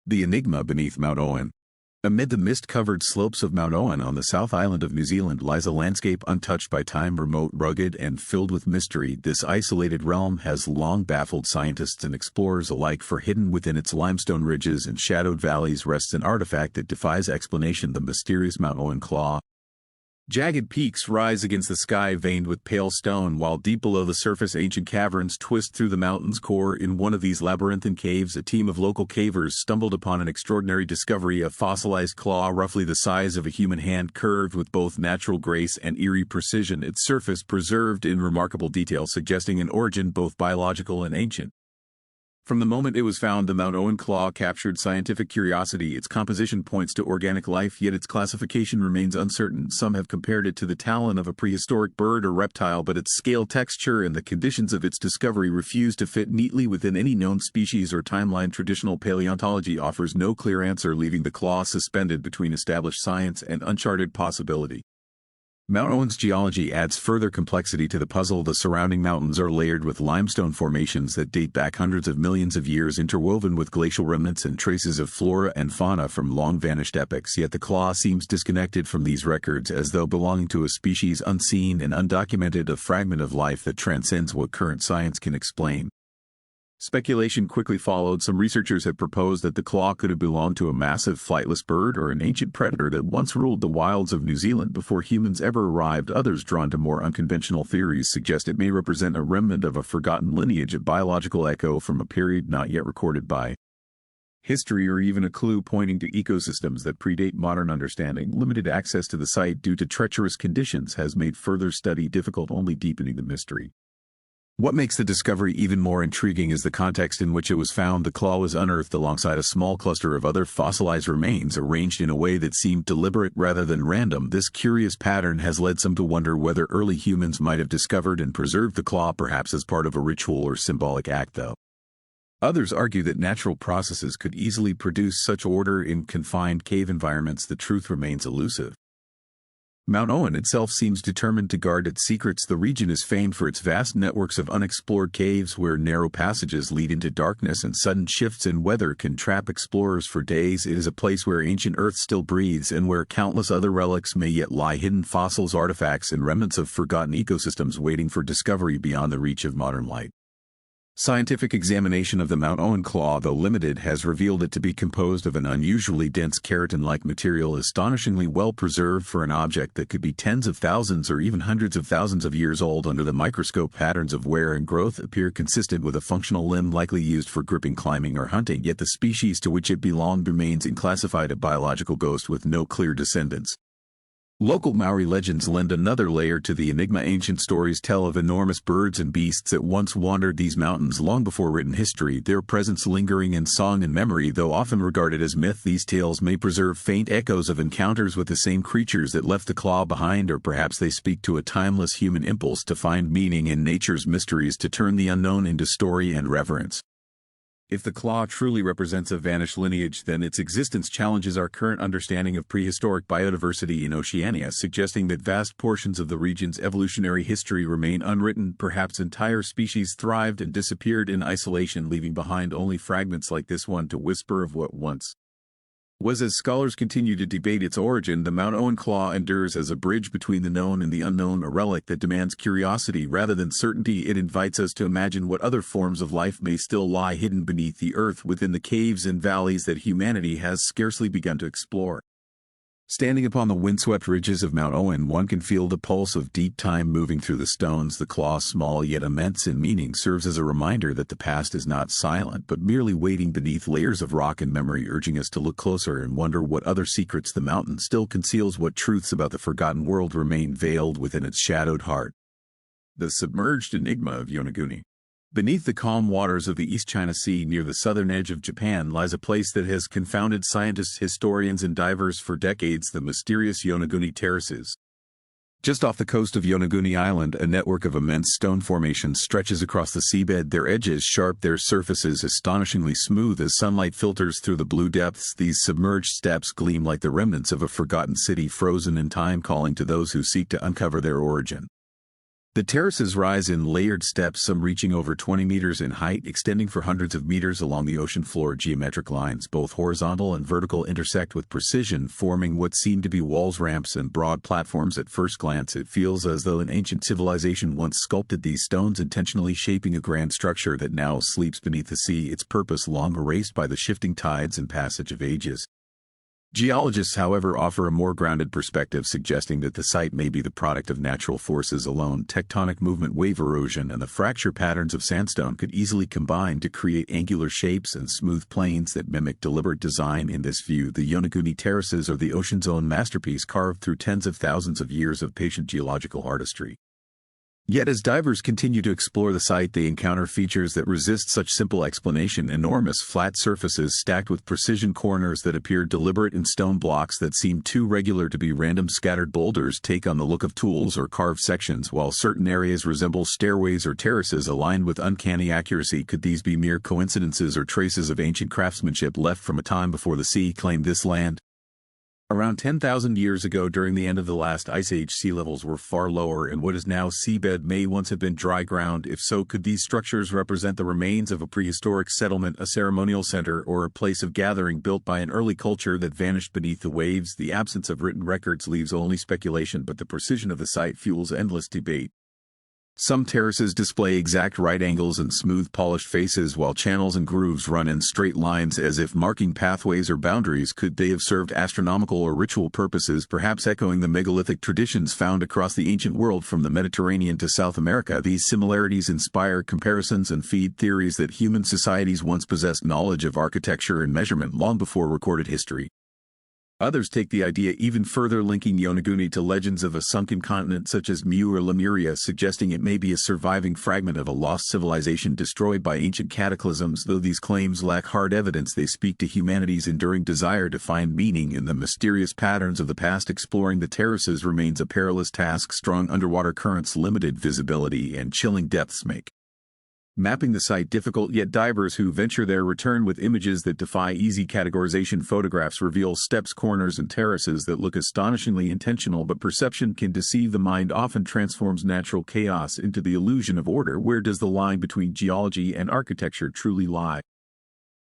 The Enigma beneath Mount Owen. Amid the mist-covered slopes of Mount Owen on the South Island of New Zealand lies a landscape untouched by time, remote, rugged, and filled with mystery. This isolated realm has long baffled scientists and explorers alike, for hidden within its limestone ridges and shadowed valleys rests an artifact that defies explanation: the mysterious Mount Owen claw. Jagged peaks rise against the sky veined with pale stone, while deep below the surface ancient caverns twist through the mountain's core. In one of these labyrinthine caves, a team of local cavers stumbled upon an extraordinary discovery: a fossilized claw roughly the size of a human hand, curved with both natural grace and eerie precision, its surface preserved in remarkable detail, suggesting an origin both biological and ancient. From the moment it was found, the Mount Owen claw captured scientific curiosity. Its composition points to organic life, yet its classification remains uncertain. Some have compared it to the talon of a prehistoric bird or reptile, but its scale, texture, and the conditions of its discovery refuse to fit neatly within any known species or timeline. Traditional paleontology offers no clear answer, leaving the claw suspended between established science and uncharted possibility. Mount Owen's geology adds further complexity to the puzzle. The surrounding mountains are layered with limestone formations that date back hundreds of millions of years, interwoven with glacial remnants and traces of flora and fauna from long-vanished epochs. Yet the claw seems disconnected from these records, as though belonging to a species unseen and undocumented, a fragment of life that transcends what current science can explain. Speculation quickly followed. Some researchers have proposed that the claw could have belonged to a massive flightless bird or an ancient predator that once ruled the wilds of New Zealand before humans ever arrived. Others, drawn to more unconventional theories, suggest it may represent a remnant of a forgotten lineage, a biological echo from a period not yet recorded by history, or even a clue pointing to ecosystems that predate modern understanding. Limited access to the site due to treacherous conditions has made further study difficult, only deepening the mystery. What makes the discovery even more intriguing is the context in which it was found. The claw was unearthed alongside a small cluster of other fossilized remains, arranged in a way that seemed deliberate rather than random. This curious pattern has led some to wonder whether early humans might have discovered and preserved the claw, perhaps as part of a ritual or symbolic act, though others argue that natural processes could easily produce such order in confined cave environments. The truth remains elusive. Mount Owen itself seems determined to guard its secrets. The region is famed for its vast networks of unexplored caves, where narrow passages lead into darkness and sudden shifts in weather can trap explorers for days. It is a place where ancient Earth still breathes, and where countless other relics may yet lie hidden: fossils, artifacts, and remnants of forgotten ecosystems waiting for discovery beyond the reach of modern light. Scientific examination of the Mount Owen claw, though limited, has revealed it to be composed of an unusually dense keratin-like material, astonishingly well preserved for an object that could be tens of thousands or even hundreds of thousands of years old. Under the microscope, patterns of wear and growth appear consistent with a functional limb likely used for gripping, climbing, or hunting, yet the species to which it belonged remains unclassified, a biological ghost with no clear descendants. Local Maori legends lend another layer to the enigma. Ancient stories tell of enormous birds and beasts that once wandered these mountains long before written history, their presence lingering in song and memory. Though often regarded as myth, these tales may preserve faint echoes of encounters with the same creatures that left the claw behind, or perhaps they speak to a timeless human impulse to find meaning in nature's mysteries, to turn the unknown into story and reverence. If the claw truly represents a vanished lineage, then its existence challenges our current understanding of prehistoric biodiversity in Oceania, suggesting that vast portions of the region's evolutionary history remain unwritten. Perhaps entire species thrived and disappeared in isolation, leaving behind only fragments like this one to whisper of what once was. As scholars continue to debate its origin, the Mount Owen claw endures as a bridge between the known and the unknown, a relic that demands curiosity rather than certainty. It invites us to imagine what other forms of life may still lie hidden beneath the earth, within the caves and valleys that humanity has scarcely begun to explore. Standing upon the windswept ridges of Mount Owen, one can feel the pulse of deep time moving through the stones. The claw, small yet immense in meaning, serves as a reminder that the past is not silent, but merely waiting beneath layers of rock and memory, urging us to look closer and wonder what other secrets the mountain still conceals, what truths about the forgotten world remain veiled within its shadowed heart. The submerged enigma of Yonaguni. Beneath the calm waters of the East China Sea, near the southern edge of Japan, lies a place that has confounded scientists, historians, and divers for decades: the mysterious Yonaguni terraces. Just off the coast of Yonaguni Island, a network of immense stone formations stretches across the seabed, their edges sharp, their surfaces astonishingly smooth as sunlight filters through the blue depths. These submerged steps gleam like the remnants of a forgotten city, frozen in time, calling to those who seek to uncover their origin. The terraces rise in layered steps, some reaching over 20 meters in height, extending for hundreds of meters along the ocean floor. Geometric lines, both horizontal and vertical, intersect with precision, forming what seem to be walls, ramps, and broad platforms. At first glance, it feels as though an ancient civilization once sculpted these stones, intentionally shaping a grand structure that now sleeps beneath the sea, its purpose long erased by the shifting tides and passage of ages. Geologists, however, offer a more grounded perspective, suggesting that the site may be the product of natural forces alone. Tectonic movement, wave erosion, and the fracture patterns of sandstone could easily combine to create angular shapes and smooth plains that mimic deliberate design. In this view, the Yonaguni terraces are the ocean's own masterpiece, carved through tens of thousands of years of patient geological artistry. Yet as divers continue to explore the site, they encounter features that resist such simple explanation: enormous flat surfaces stacked with precision, corners that appear deliberate, and stone blocks that seem too regular to be random. Scattered boulders take on the look of tools or carved sections, while certain areas resemble stairways or terraces aligned with uncanny accuracy. Could these be mere coincidences or traces of ancient craftsmanship left from a time before the sea claimed this land? Around 10,000 years ago, during the end of the last ice age, sea levels were far lower, and what is now seabed may once have been dry ground. If so, could these structures represent the remains of a prehistoric settlement, a ceremonial center, or a place of gathering built by an early culture that vanished beneath the waves? The absence of written records leaves only speculation, but the precision of the site fuels endless debate. Some terraces display exact right angles and smooth, polished faces, while channels and grooves run in straight lines as if marking pathways or boundaries. Could they have served astronomical or ritual purposes, perhaps echoing the megalithic traditions found across the ancient world from the Mediterranean to South America? These similarities inspire comparisons and feed theories that human societies once possessed knowledge of architecture and measurement long before recorded history. Others take the idea even further, linking Yonaguni to legends of a sunken continent such as Mu or Lemuria, suggesting it may be a surviving fragment of a lost civilization destroyed by ancient cataclysms. Though these claims lack hard evidence, they speak to humanity's enduring desire to find meaning in the mysterious patterns of the past. Exploring the terraces remains a perilous task. Strong underwater currents, limited visibility, and chilling depths make mapping the site difficult, yet divers who venture there return with images that defy easy categorization. Photographs reveal steps, corners, and terraces that look astonishingly intentional, but perception can deceive. The mind often transforms natural chaos into the illusion of order. Where does the line between geology and architecture truly lie?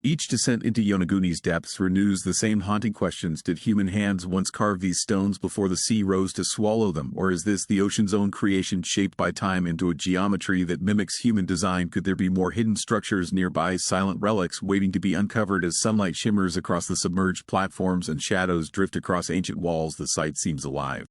Each descent into Yonaguni's depths renews the same haunting questions. Did human hands once carve these stones before the sea rose to swallow them? Or is this the ocean's own creation, shaped by time into a geometry that mimics human design? Could there be more hidden structures nearby, silent relics waiting to be uncovered? As sunlight shimmers across the submerged platforms and shadows drift across ancient walls, the site seems alive,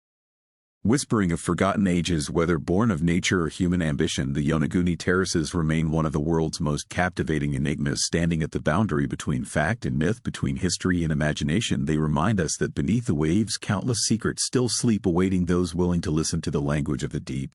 whispering of forgotten ages. Whether born of nature or human ambition, the Yonaguni terraces remain one of the world's most captivating enigmas. Standing at the boundary between fact and myth, between history and imagination, they remind us that beneath the waves, countless secrets still sleep, awaiting those willing to listen to the language of the deep.